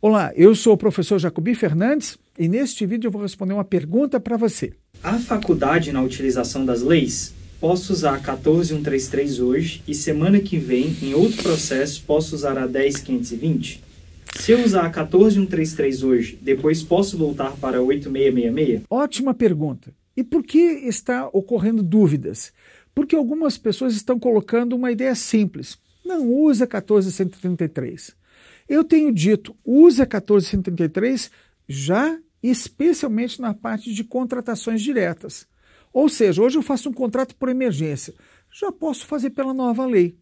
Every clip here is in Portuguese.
Olá, eu sou o professor Jacobi Fernandes e neste vídeo eu vou responder uma pergunta para você. Há faculdade na utilização das leis? Posso usar a 14133 hoje e semana que vem, em outro processo, posso usar a 10520? Se eu usar a 14133 hoje, depois posso voltar para a 8666? Ótima pergunta. E por que está ocorrendo dúvidas? Porque algumas pessoas estão colocando uma ideia simples. Não usa 14133. Eu tenho dito, use a 14133 já especialmente na parte de contratações diretas. Ou seja, hoje eu faço um contrato por emergência. Já posso fazer pela nova lei.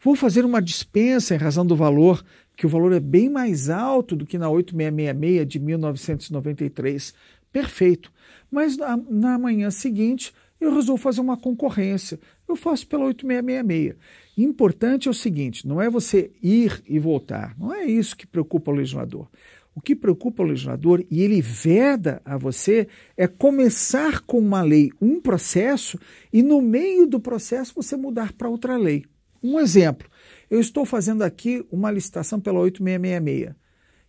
Vou fazer uma dispensa em razão do valor, que o valor é bem mais alto do que na 8666 de 1993. Perfeito. Mas na manhã seguinte, eu resolvo fazer uma concorrência. Eu faço pela 8666. Importante é o seguinte, não é você ir e voltar. Não é isso que preocupa o legislador. O que preocupa o legislador, e ele veda a você, é começar com uma lei, um processo, e no meio do processo você mudar para outra lei. Um exemplo, eu estou fazendo aqui uma licitação pela 8666.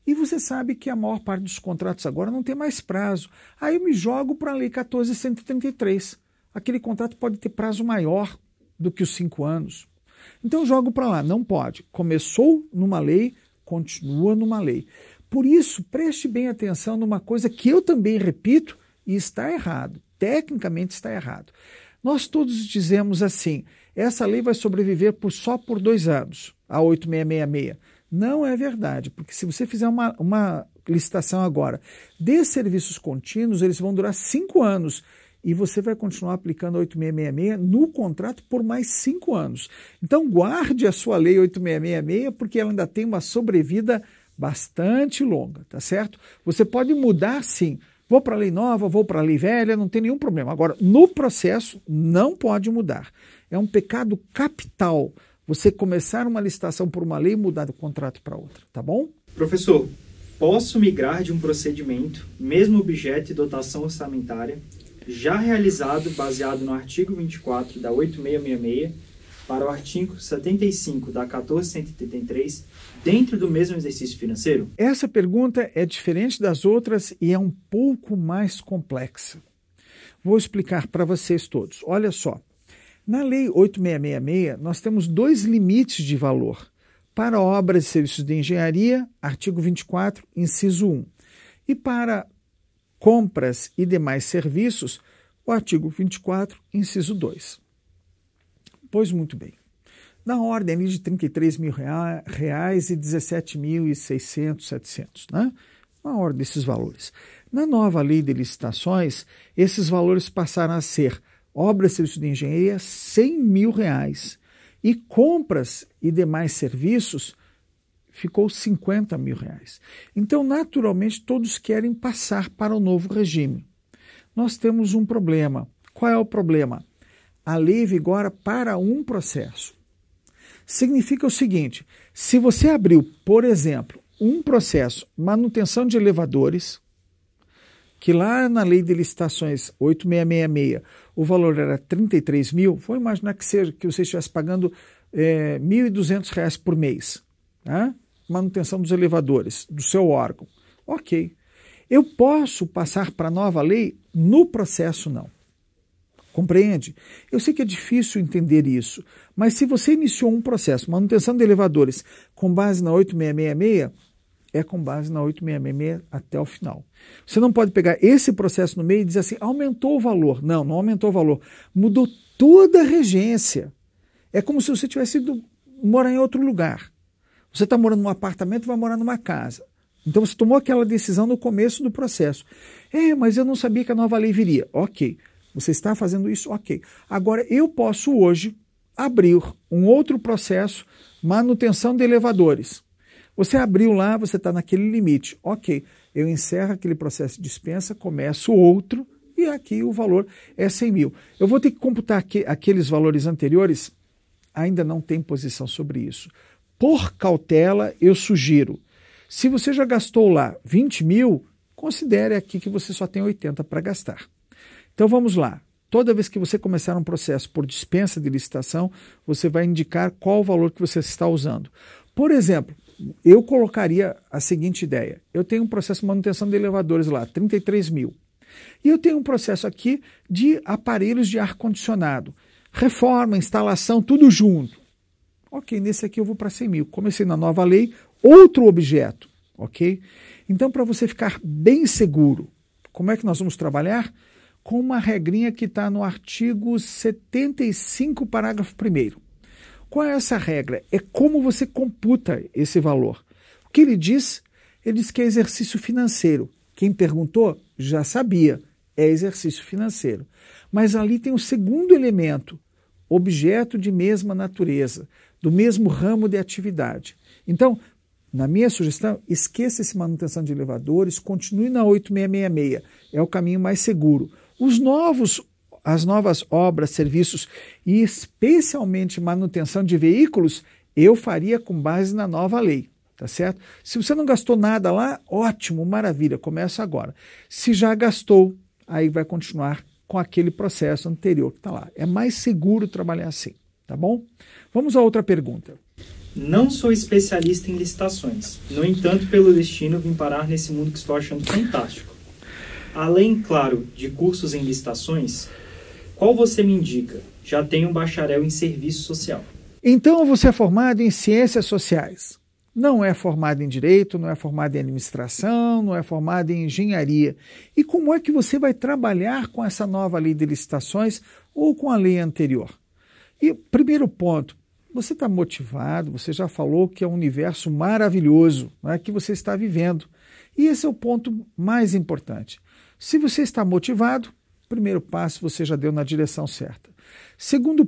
E você sabe que a maior parte dos contratos agora não tem mais prazo. Aí eu me jogo para a lei 14133. Aquele contrato pode ter prazo maior do que os 5 anos. Então eu jogo para lá, não pode. Começou numa lei, continua numa lei. Por isso, preste bem atenção numa coisa que eu também repito e está errado. Tecnicamente está errado. Nós todos dizemos assim, essa lei vai sobreviver só por 2 anos, a 8666. Não é verdade, porque se você fizer uma licitação agora de serviços contínuos, eles vão durar 5 anos. E você vai continuar aplicando a 8666 no contrato por mais 5 anos. Então guarde a sua lei 8666 porque ela ainda tem uma sobrevida bastante longa, tá certo? Você pode mudar sim. Vou para a lei nova, vou para a lei velha, não tem nenhum problema. Agora, no processo, não pode mudar. É um pecado capital você começar uma licitação por uma lei e mudar do contrato para outra, tá bom? Professor, posso migrar de um procedimento, mesmo objeto e dotação orçamentária, já realizado baseado no artigo 24 da 8666 para o artigo 75 da 14133 dentro do mesmo exercício financeiro? Essa pergunta é diferente das outras e é um pouco mais complexa. Vou explicar para vocês todos. Olha só, na lei 8666 nós temos 2 limites de valor. Para obras e serviços de engenharia, artigo 24, inciso 1. E para compras e demais serviços, o artigo 24, inciso 2. Pois muito bem. Na ordem de R$ 33 mil reais e 17.600, 700, né? Na ordem desses valores. Na nova lei de licitações, esses valores passaram a ser obras e serviços de engenharia, R$ 100 mil reais, e compras e demais serviços, ficou R$ 50 mil reais. Então, naturalmente, todos querem passar para o novo regime. Nós temos um problema. Qual é o problema? A lei vigora para um processo. Significa o seguinte, se você abriu, por exemplo, um processo, manutenção de elevadores, que lá na lei de licitações 8666 o valor era 33 mil, vou imaginar que você estivesse pagando R$ 1.200 por mês, tá? Manutenção dos elevadores, do seu órgão. Ok. Eu posso passar para a nova lei? No processo, não. Compreende? Eu sei que é difícil entender isso, mas se você iniciou um processo, manutenção de elevadores, com base na 8666, é com base na 8666 até o final. Você não pode pegar esse processo no meio e dizer assim, aumentou o valor. Não, não aumentou o valor. Mudou toda a regência. É como se você tivesse ido morar em outro lugar. Você está morando num apartamento e vai morar numa casa. Então você tomou aquela decisão no começo do processo. Mas eu não sabia que a nova lei viria. Ok. Você está fazendo isso? Ok. Agora eu posso hoje abrir um outro processo, manutenção de elevadores. Você abriu lá, você está naquele limite. Ok. Eu encerro aquele processo de dispensa, começo outro e aqui o valor é 100 mil. Eu vou ter que computar aqueles valores anteriores, ainda não tem posição sobre isso. Por cautela, eu sugiro, se você já gastou lá 20 mil, considere aqui que você só tem 80 para gastar. Então vamos lá. Toda vez que você começar um processo por dispensa de licitação, você vai indicar qual o valor que você está usando. Por exemplo, eu colocaria a seguinte ideia. Eu tenho um processo de manutenção de elevadores lá, 33 mil. E eu tenho um processo aqui de aparelhos de ar-condicionado. Reforma, instalação, tudo junto. Ok, nesse aqui eu vou para 100 mil. Comecei na nova lei, outro objeto. Ok? Então, para você ficar bem seguro, como é que nós vamos trabalhar? Com uma regrinha que está no artigo 75, parágrafo 1º. Qual é essa regra? É como você computa esse valor. O que ele diz? Ele diz que é exercício financeiro. Quem perguntou já sabia, é exercício financeiro. Mas ali tem o segundo elemento, objeto de mesma natureza, do mesmo ramo de atividade. Então, na minha sugestão, esqueça essa manutenção de elevadores, continue na 8666, é o caminho mais seguro. As novas obras, serviços e especialmente manutenção de veículos, eu faria com base na nova lei, tá certo? Se você não gastou nada lá, ótimo, maravilha, começa agora. Se já gastou, aí vai continuar com aquele processo anterior que está lá. É mais seguro trabalhar assim, tá bom? Vamos a outra pergunta. Não sou especialista em licitações. No entanto, pelo destino, vim parar nesse mundo que estou achando fantástico. Além, claro, de cursos em licitações, qual você me indica? Já tenho um bacharel em serviço social. Então você é formado em ciências sociais. Não é formado em direito, não é formado em administração, não é formado em engenharia. E como é que você vai trabalhar com essa nova lei de licitações ou com a lei anterior? E primeiro ponto, você está motivado, você já falou que é um universo maravilhoso, né, que você está vivendo. E esse é o ponto mais importante. Se você está motivado, primeiro passo você já deu na direção certa. Segundo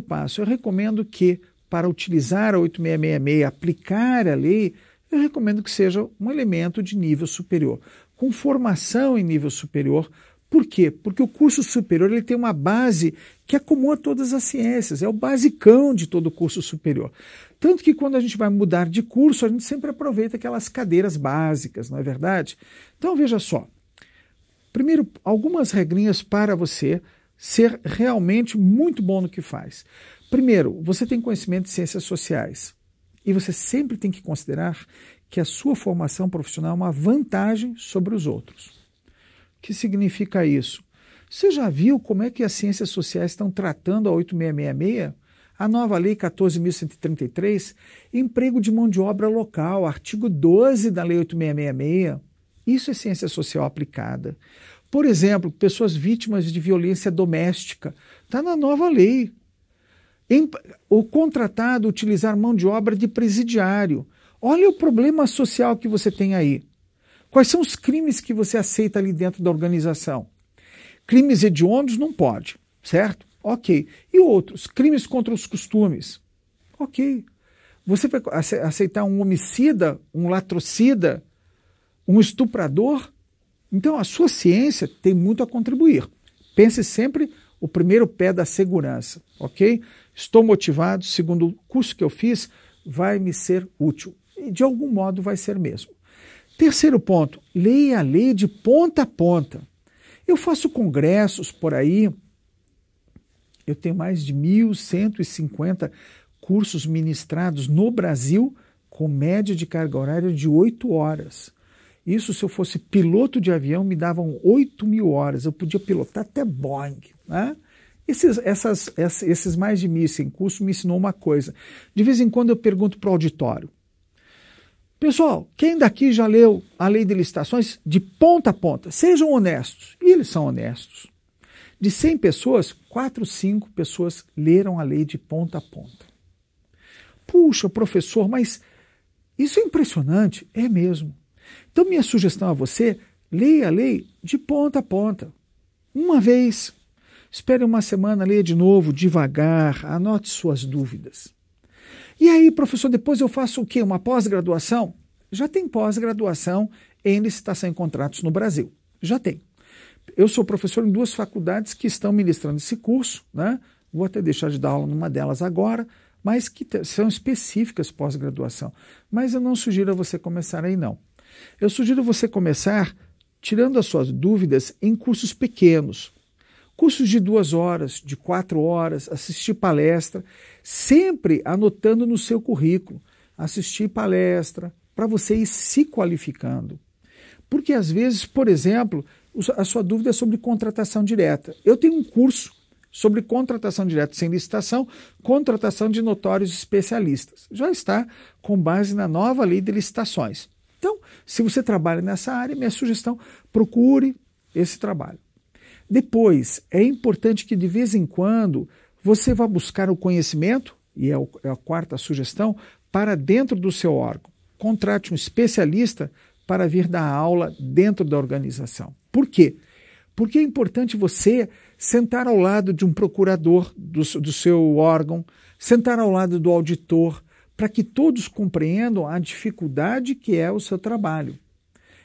passo, eu recomendo que, para utilizar a 8666, aplicar a lei, eu recomendo que seja um elemento de nível superior, com formação em nível superior. Por quê? Porque o curso superior ele tem uma base que é comum a todas as ciências, é o basicão de todo o curso superior. Tanto que quando a gente vai mudar de curso, a gente sempre aproveita aquelas cadeiras básicas, não é verdade? Então veja só, primeiro, algumas regrinhas para você ser realmente muito bom no que faz. Primeiro, você tem conhecimento de ciências sociais e você sempre tem que considerar que a sua formação profissional é uma vantagem sobre os outros. O que significa isso? Você já viu como é que as ciências sociais estão tratando a 8666? A nova lei 14.133, emprego de mão de obra local, artigo 12 da lei 8666. Isso é ciência social aplicada. Por exemplo, pessoas vítimas de violência doméstica. Está na nova lei. O contratado utilizar mão de obra de presidiário. Olha o problema social que você tem aí. Quais são os crimes que você aceita ali dentro da organização? Crimes hediondos não pode, certo? Ok. E outros? Crimes contra os costumes. Ok. Você vai aceitar um homicida, um latrocida, um estuprador? Então, a sua ciência tem muito a contribuir. Pense sempre o primeiro pé da segurança, ok? Estou motivado, segundo o curso que eu fiz, vai me ser útil. E, de algum modo, vai ser mesmo. Terceiro ponto, leia a lei de ponta a ponta. Eu faço congressos por aí, eu tenho mais de 1.150 cursos ministrados no Brasil, com média de carga horária de 8 horas. Isso, se eu fosse piloto de avião, me davam 8.000 horas. Eu podia pilotar até Boeing. Né? Esses mais de 1.100 cursos me ensinou uma coisa. De vez em quando eu pergunto para o auditório. Pessoal, quem daqui já leu a lei de licitações de ponta a ponta? Sejam honestos. E eles são honestos. De 100 pessoas, 4, 5 pessoas leram a lei de ponta a ponta. Puxa, professor, mas isso é impressionante. É mesmo. Então, minha sugestão a você, leia a lei de ponta a ponta. Uma vez. Espere uma semana, leia de novo, devagar, anote suas dúvidas. E aí, professor, depois eu faço o quê? Uma pós-graduação? Já tem pós-graduação em licitação e contratos no Brasil. Já tem. Eu sou professor em 2 faculdades que estão ministrando esse curso, né? Vou até deixar de dar aula numa delas agora, mas que são específicas pós-graduação. Mas eu não sugiro a você começar aí, não. Eu sugiro você começar tirando as suas dúvidas em cursos pequenos. Cursos de 2 horas, de 4 horas, assistir palestra, sempre anotando no seu currículo. assistir palestra, para você ir se qualificando. Porque às vezes, por exemplo, a sua dúvida é sobre contratação direta. Eu tenho um curso sobre contratação direta sem licitação, contratação de notórios especialistas. Já está com base na nova lei de licitações. Então, se você trabalha nessa área, minha sugestão, procure esse trabalho. Depois, é importante que de vez em quando você vá buscar o conhecimento, e é a quarta sugestão, para dentro do seu órgão. Contrate um especialista para vir dar aula dentro da organização. Por quê? Porque é importante você sentar ao lado de um procurador do seu órgão, sentar ao lado do auditor, para que todos compreendam a dificuldade que é o seu trabalho.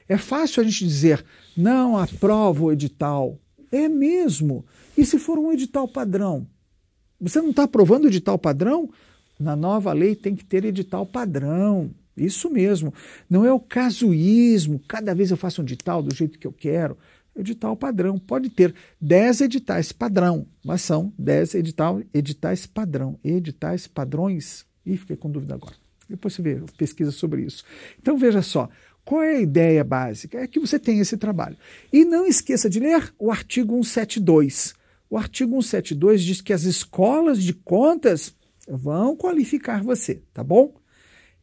É fácil a gente dizer, não aprova o edital. É mesmo. E se for um edital padrão? Você não está aprovando o edital padrão? Na nova lei tem que ter edital padrão. Isso mesmo. Não é o casuísmo. Cada vez eu faço um edital do jeito que eu quero. Edital padrão. Pode ter 10 editais padrão, mas são 10 editais padrão. Editais padrões. Ih, fiquei com dúvida agora. Depois você vê, pesquisa sobre isso. Então veja só, qual é a ideia básica? É que você tenha esse trabalho. E não esqueça de ler o artigo 172. O artigo 172 diz que as escolas de contas vão qualificar você, tá bom?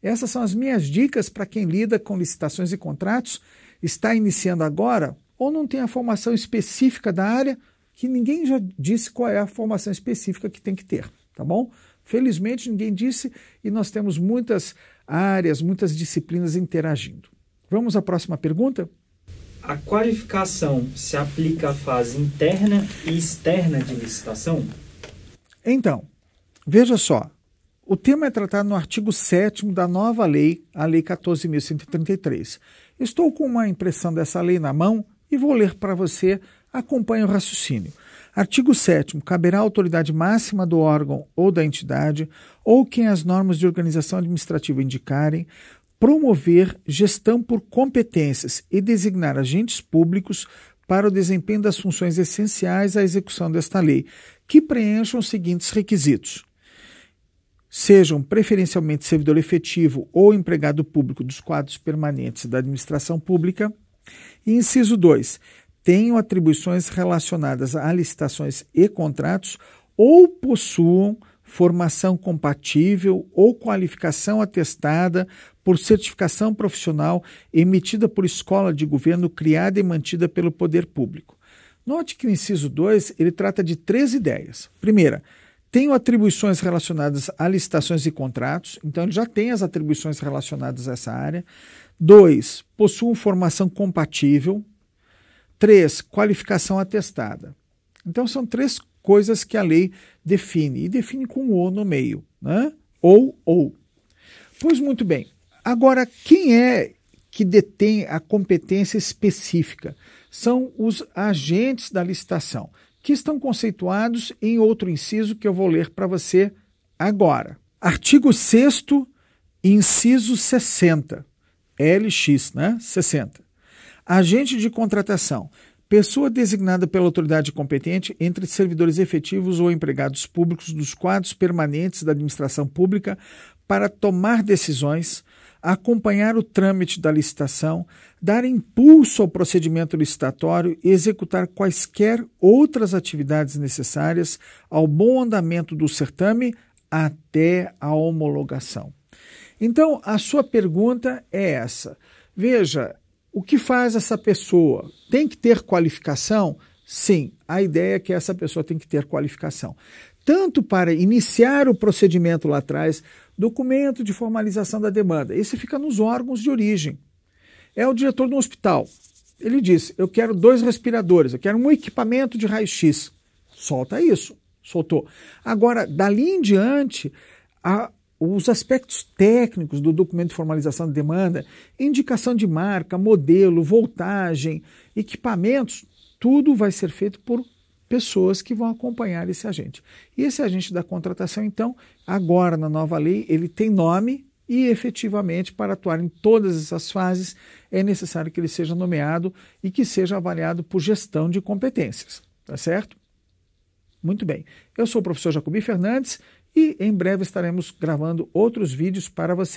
Essas são as minhas dicas para quem lida com licitações e contratos, está iniciando agora ou não tem a formação específica da área, que ninguém já disse qual é a formação específica que tem que ter, tá bom? Felizmente ninguém disse e nós temos muitas áreas, muitas disciplinas interagindo. Vamos à próxima pergunta? A qualificação se aplica à fase interna e externa de licitação? Então, veja só, o tema é tratado no artigo 7º da nova lei, a Lei 14.133. Estou com uma impressão dessa lei na mão e vou ler para você, acompanhe o raciocínio. Artigo 7º. Caberá à autoridade máxima do órgão ou da entidade, ou quem as normas de organização administrativa indicarem, promover gestão por competências e designar agentes públicos para o desempenho das funções essenciais à execução desta lei, que preencham os seguintes requisitos. Sejam preferencialmente servidor efetivo ou empregado público dos quadros permanentes da administração pública. E inciso 2. Tenham atribuições relacionadas a licitações e contratos ou possuam formação compatível ou qualificação atestada por certificação profissional emitida por escola de governo criada e mantida pelo poder público. Note que o inciso 2 ele trata de 3 ideias. Primeira, tenho atribuições relacionadas a licitações e contratos, então ele já tem as atribuições relacionadas a essa área. 2, possuam formação compatível. 3, qualificação atestada. Então são 3 coisas que a lei define, e define com o no meio, né? Ou. Pois muito bem. Agora, quem é que detém a competência específica? São os agentes da licitação, que estão conceituados em outro inciso que eu vou ler para você agora. Artigo 6º, inciso 60. LX, né? 60. Agente de contratação. Pessoa designada pela autoridade competente entre servidores efetivos ou empregados públicos dos quadros permanentes da administração pública para tomar decisões, acompanhar o trâmite da licitação, dar impulso ao procedimento licitatório e executar quaisquer outras atividades necessárias ao bom andamento do certame até a homologação. Então, a sua pergunta é essa. Veja, o que faz essa pessoa? Tem que ter qualificação? Sim, a ideia é que essa pessoa tem que ter qualificação. Tanto para iniciar o procedimento lá atrás, documento de formalização da demanda. Esse fica nos órgãos de origem. É o diretor do hospital. Ele diz, eu quero 2 respiradores, eu quero um equipamento de raio-x. Solta isso. Soltou. Agora, dali em diante, os aspectos técnicos do documento de formalização de demanda, indicação de marca, modelo, voltagem, equipamentos, tudo vai ser feito por pessoas que vão acompanhar esse agente. E esse agente da contratação, então, agora na nova lei, ele tem nome e efetivamente para atuar em todas essas fases é necessário que ele seja nomeado e que seja avaliado por gestão de competências. Tá certo? Muito bem. Eu sou o professor Jacobi Fernandes e em breve estaremos gravando outros vídeos para você.